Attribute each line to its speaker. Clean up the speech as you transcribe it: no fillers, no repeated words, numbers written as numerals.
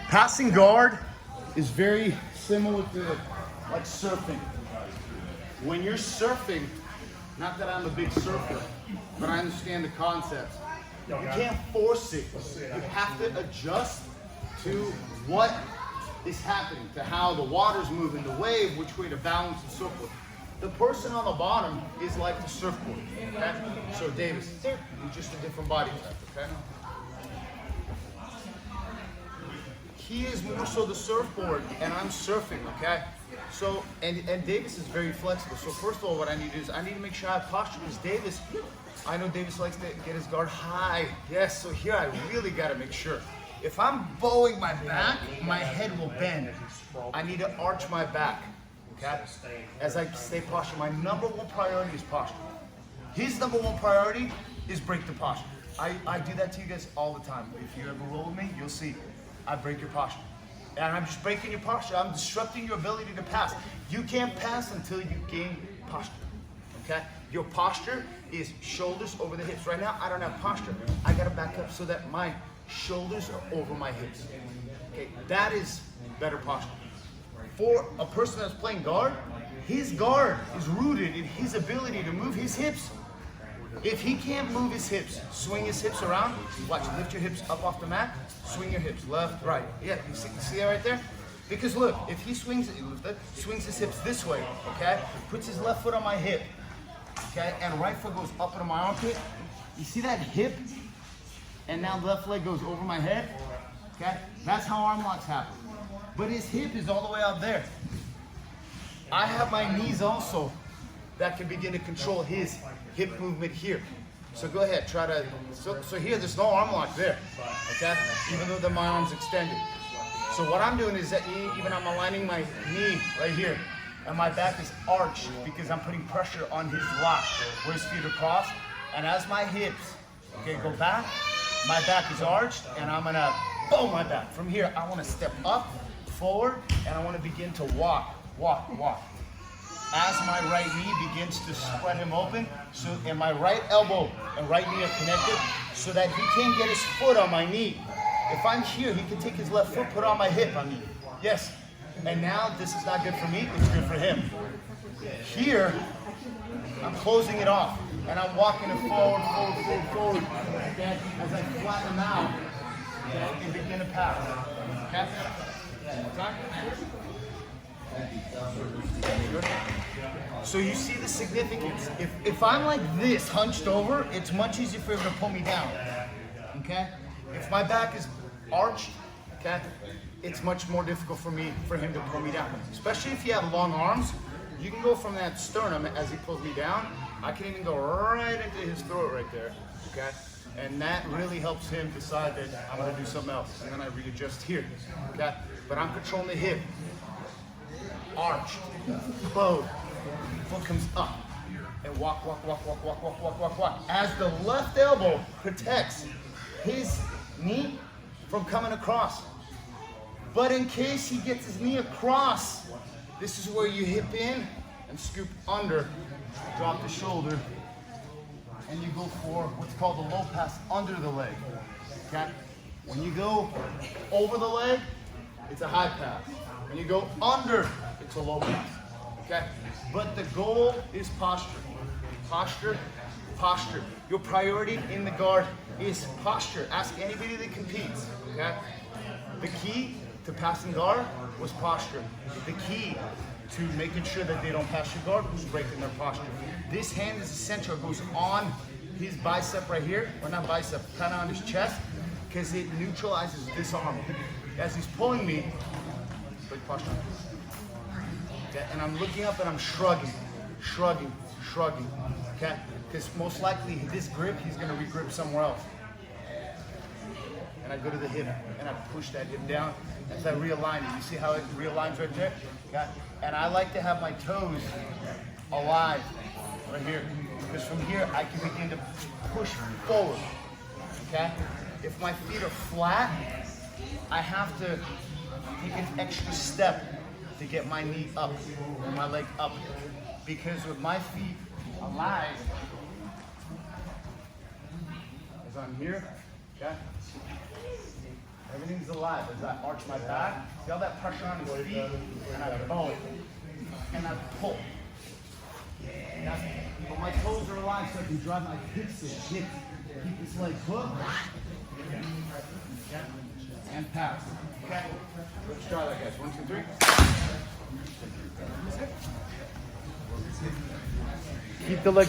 Speaker 1: Passing guard is very similar to like surfing. When you're surfing, not that I'm a big surfer, but I understand the concept. You can't force it. You have to adjust to what is happening, to how the water's moving, the wave, which way to balance and so forth. The person on the bottom is like the surfboard, okay? So Davis, you're just a different body type, okay? He is more so the surfboard, and I'm surfing, okay? So, and Davis is very flexible. So first of all, what I need to do is I need to make sure I have posture, because Davis, I know Davis likes to get his guard high. Yes, so here I really gotta make sure. If I'm bowing my back, my head will bend. I need to arch my back, okay? As I stay posture, my number one priority is posture. His number one priority is break the posture. I do that to you guys all the time. If you ever roll with me, you'll see I break your posture. And I'm just breaking your posture. I'm disrupting your ability to pass. You can't pass until you gain posture, okay? Your posture is shoulders over the hips. Right now, I don't have posture. I gotta back up so that my shoulders are over my hips. Okay, that is better posture. For a person that's playing guard, his guard is rooted in his ability to move his hips. If he can't move his hips, swing his hips around, watch, lift your hips up off the mat, swing your hips left, right. Yeah, you see that right there? Because look, if he swings his hips this way, okay, puts his left foot on my hip, okay, and right foot goes up into my armpit, you see that hip? And now the left leg goes over my head, okay? That's how arm locks happen. But his hip is all the way out there. I have my knees also that can begin to control his hip movement here. So go ahead, try to, so here there's no arm lock there, okay? Even though my arm's extended. So what I'm doing is that even I'm aligning my knee right here, and my back is arched because I'm putting pressure on his lock where his feet are crossed. And as my hips, okay, go back, my back is arched, and I'm gonna boom my back. From here, I wanna step up, forward, and I wanna begin to walk. As my right knee begins to spread him open, so and my right elbow and right knee are connected, so that he can't get his foot on my knee. If I'm here, he can take his left foot, put on my hip. Yes. And now this is not good for me, it's good for him. Here, I'm closing it off, and I'm walking it forward, okay, as I flatten him out, okay, and begin to pass, okay? So you see the significance. If I'm like this, hunched over, it's much easier for him to pull me down, okay? If my back is arched, okay, it's much more difficult for him to pull me down. Especially if you have long arms, you can go from that sternum as he pulls me down. I can even go right into his throat right there, okay? And that really helps him decide that I'm gonna do something else. And then I readjust here, okay? But I'm controlling the hip. Arch, close, foot comes up, and walk. As the left elbow protects his knee from coming across. But in case he gets his knee across, this is where you hip in and scoop under, drop the shoulder, and you go for what's called the low pass under the leg, okay? When you go over the leg, it's a high pass. When you go under, it's a low pass, okay? But the goal is posture. Posture. Your priority in the guard is posture. Ask anybody that competes, okay? The key to passing guard was posture. The key to making sure that they don't pass your guard was breaking their posture. This hand is essential. It goes on his bicep right here, or not bicep, kind of on his chest, because it neutralizes this arm. As he's pulling me, break posture. Okay, and I'm looking up and I'm shrugging, okay? Because most likely this grip, he's gonna regrip somewhere else. And I go to the hip and I push that hip down as I realign it. You see how it realigns right there? Okay? And I like to have my toes alive right here. Because from here, I can begin to push forward, okay? If my feet are flat, I have to take an extra step to get my knee up and my leg up. Because with my feet alive, as I'm here, okay? Everything's alive as I arch my back. See all that pressure on his feet? And I bow it. And I pull. But my toes are aligned so I can drive my hips in. Keep this leg hooked. And pass. Okay? Let's try that, guys. 1, 2, 3. Keep the leg.